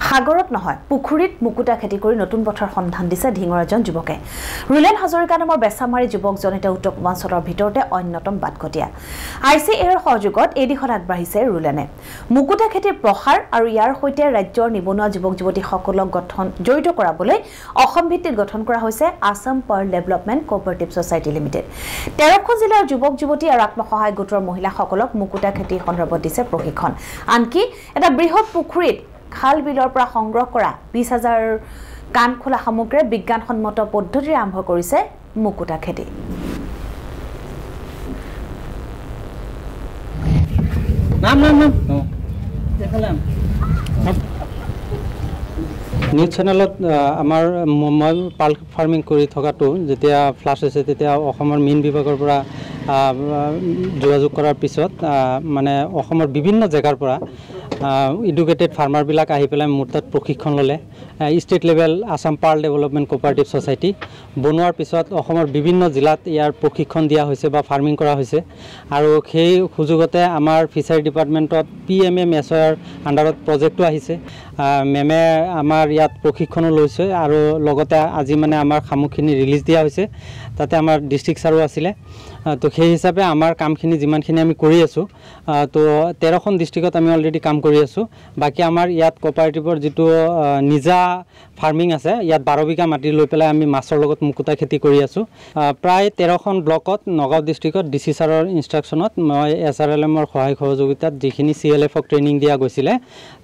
সাগৰত নহয় পুখুৰীত মুকুতা খেতি কৰি নতুন পথৰ সন্ধান দিছে ঢিঙৰ এজন যুৱকে ৰুলেন হাজৰিকা নামৰ বেছামাৰী যুৱকজনিত উত্তৰ পূৰ্বাঞ্চলৰ ভিতৰতে অন্যতম বাটকটীয়া ICAৰ সহযোগত এই দিশত আগবাঢ়িছে ৰুলেনে মুকুতা খেতিৰ প্ৰসাৰ আৰু ইয়াৰ সৈতে ৰাজ্যৰ নিবনুৱা যুৱক যুৱতীসকলক জড়িত কৰাবলৈ অসম ভিত্তিত গঠন কৰা হৈছে Assam pearl development cooperative society limited 13খন জিলাৰ যুৱক যুৱতী আৰু আত্মসহায়ক গোটৰ মহিলাসকলক মুকুতা খেতি সন্দৰ্ভত দিছে প্ৰশিক্ষণ আনকি এটা বৃহৎ পুখুৰীত খাল বিলৰ পৰা সংগ্ৰহ কৰা 20000 কাণ খোলা সামগ্ৰী বিজ্ঞানসন্মত পদ্ধতিৰে আৰম্ভ কৰিছে মুকুতা খেতি নাম দেখালাম নিউজ চেনেলত আমাৰ মই পাল ফাৰ্মিং কৰি থকাটো যেতিয়া ফ্লাছ হৈছে তেতিয়া অসমৰ মীন বিভাগৰ পৰা যোগাযোগ কৰাৰ পিছত মানে অসমৰ বিভিন্ন জেগাৰ পৰা এডুকেটেড ফাৰ্মাৰবিলাক আহি পেলাই মোৰ তাত প্ৰশিক্ষণ ল'লে state level Assam pearl development cooperative society বনোৱাৰ পিছত অসমৰ বিভিন্ন জিলাত ইয়াৰ প্ৰশিক্ষণ দিয়া হৈছে বা ফাৰ্মিং কৰা হৈছে আৰু সেই সুযোগতে আমাৰ ফিচাৰী ডিপাৰ্টমেণ্টত PMMSৰ আণ্ডাৰত প্ৰজেক্টটো আহিছে মেমে আমাৰ ইয়াত প্ৰশিক্ষণো লৈছে আৰু লগতে আজি মানে আমাৰ সামগ্ৰীখিনি ৰিলিজ দিয়া হৈছে তাতে আমাৰ ডিষ্ট্ৰিক্ট ছাৰো আছিলে তো সেই হিচাপে আমাৰ কামখিনি যিমানখিনি আমি কৰি আছোঁ তো 13খন ডিষ্ট্ৰিক্টত আমি অলৰেডি কাম কৰি আছোঁ বাকী আমাৰ ইয়াত কোঅপাৰেটিভৰ যিটো নিজা ফাৰ্মিং আছে ইয়াত 12 বিঘা মাটি লৈ পেলাই আমি মাছৰ লগত মুকুতা খেতি কৰি আছোঁ প্ৰায় 13খন ব্লকত নগাঁও ডিষ্ট্ৰিক্টত DC ছাৰৰ ইনষ্ট্ৰাকশ্যনত মই SRLMৰ সহায় সহযোগিতাত যিখিনি CLFক ট্ৰেইনিং দিয়া গৈছিলে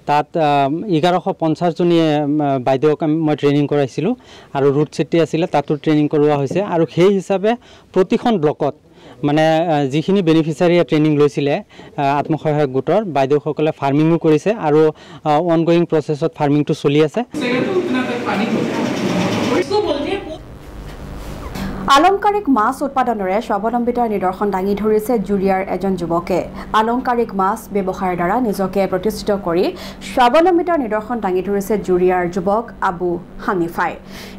তাত 1150 জনী বাইদেউক মই ট্ৰেইনিং কৰাইছিলোঁ আৰু ৰুট চেটি আছিলে তাতো ট্ৰেইনিং কৰোৱা হৈছে আৰু সেই হিচাপে প্ৰতিখন ব্লকত মানে যিখিনি বেনিফিচিয়াৰী ট্ৰেইনিং লৈছিলে আত্মসহায়ক গোটৰ বাইদেউসকলে ফাৰ্মিংও কৰিছে আৰু অনগোয়িং প্ৰচেছত ফাৰ্মিংটো চলি আছে আলংকাৰিক মাছ উৎপাদনৰে স্বাৱলম্বিতাৰ নিদৰ্শন দাঙি ধৰিছে জুৰিয়াৰ এজন যুৱকে আলংকাৰিক মাছ ব্যৱসায়ৰ দ্বাৰা নিজকে প্ৰতিষ্ঠিত কৰি স্বাৱলম্বিতাৰ নিদৰ্শন দাঙি ধৰিছে জুৰিয়াৰ যুৱক আবু হানিফাই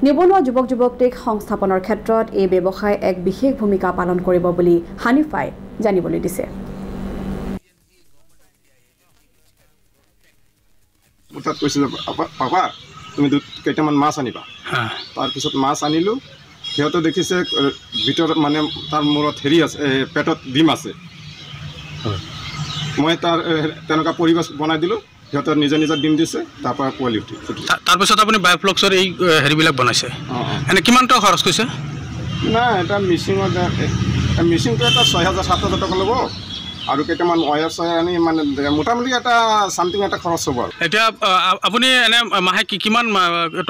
নিবনুৱা যুৱক যুৱতীক সংস্থাপনৰ ক্ষেত্ৰত এই ব্যৱসায় এক বিশেষ ভূমিকা পালন কৰিব বুলি হানিফাই জানিবলৈ দিছে উঠাত কৈছে পাপা তুমি কেইটামান মাছ আনিবা তাৰপিছত মাছ আনিলো সিহঁতে দেখিছে ভিতৰত মানে তাৰ মূৰত হেৰি আছে পেটত ডিম আছে মই তাৰ তেনেকুৱা পৰিবেশ বনাই দিলোঁ সিহঁতে নিজে নিজে ডিম দিছে তাৰপৰা পোৱালি উঠি তাৰপিছত আপুনি বায়'ফ্লক্সৰ এই হেৰিবিলাক বনাইছে এনে কিমান টকা খৰচ কৰিছে নাই এটা মিচিংটো এটা 6000-7000 টকা ল'ব আৰু কেইটামান ৱায়াৰ চয়াৰ আনি মানে মোটামুটি এটা চামথিং এটা খৰচ হ'ব আৰু এতিয়া আপুনি এনে মাহে কিমান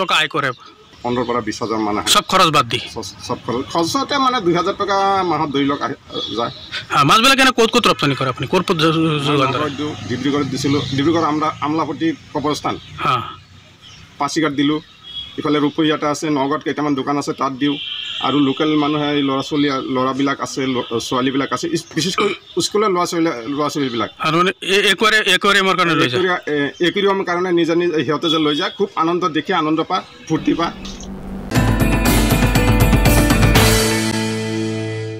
টকা আয় কৰে 15 পৰা 20000 মান সব খৰচ বাদ দি সব খৰচতে মানে 2000 টকা মাহত 2 লাখ যায় মাছবিলাক এনে ক'ত ৰপ্তানি কৰে আপুনি ক'ত ডিব্ৰুগড়ত দিছিলোঁ ডিব্ৰুগড় আমলাপট্টি কবৰস্থান পাচিঘাট দিলোঁ ইফালে ৰূপহীয়াটা আছে নগাঁৱত কেইটামান দোকান আছে তাত দিওঁ আৰু লোকেল মানুহে ল'ৰাবিলাক আছে ছোৱালীবিলাক আছে বিশেষকৈ স্কুলৰ ল'ৰা ছোৱালীবিলাক একুৱেৰিয়ামৰ কাৰণে নিজে সিহঁতে যে লৈ যায় খুব আনন্দ দেখি আনন্দ পা ফূৰ্তি পা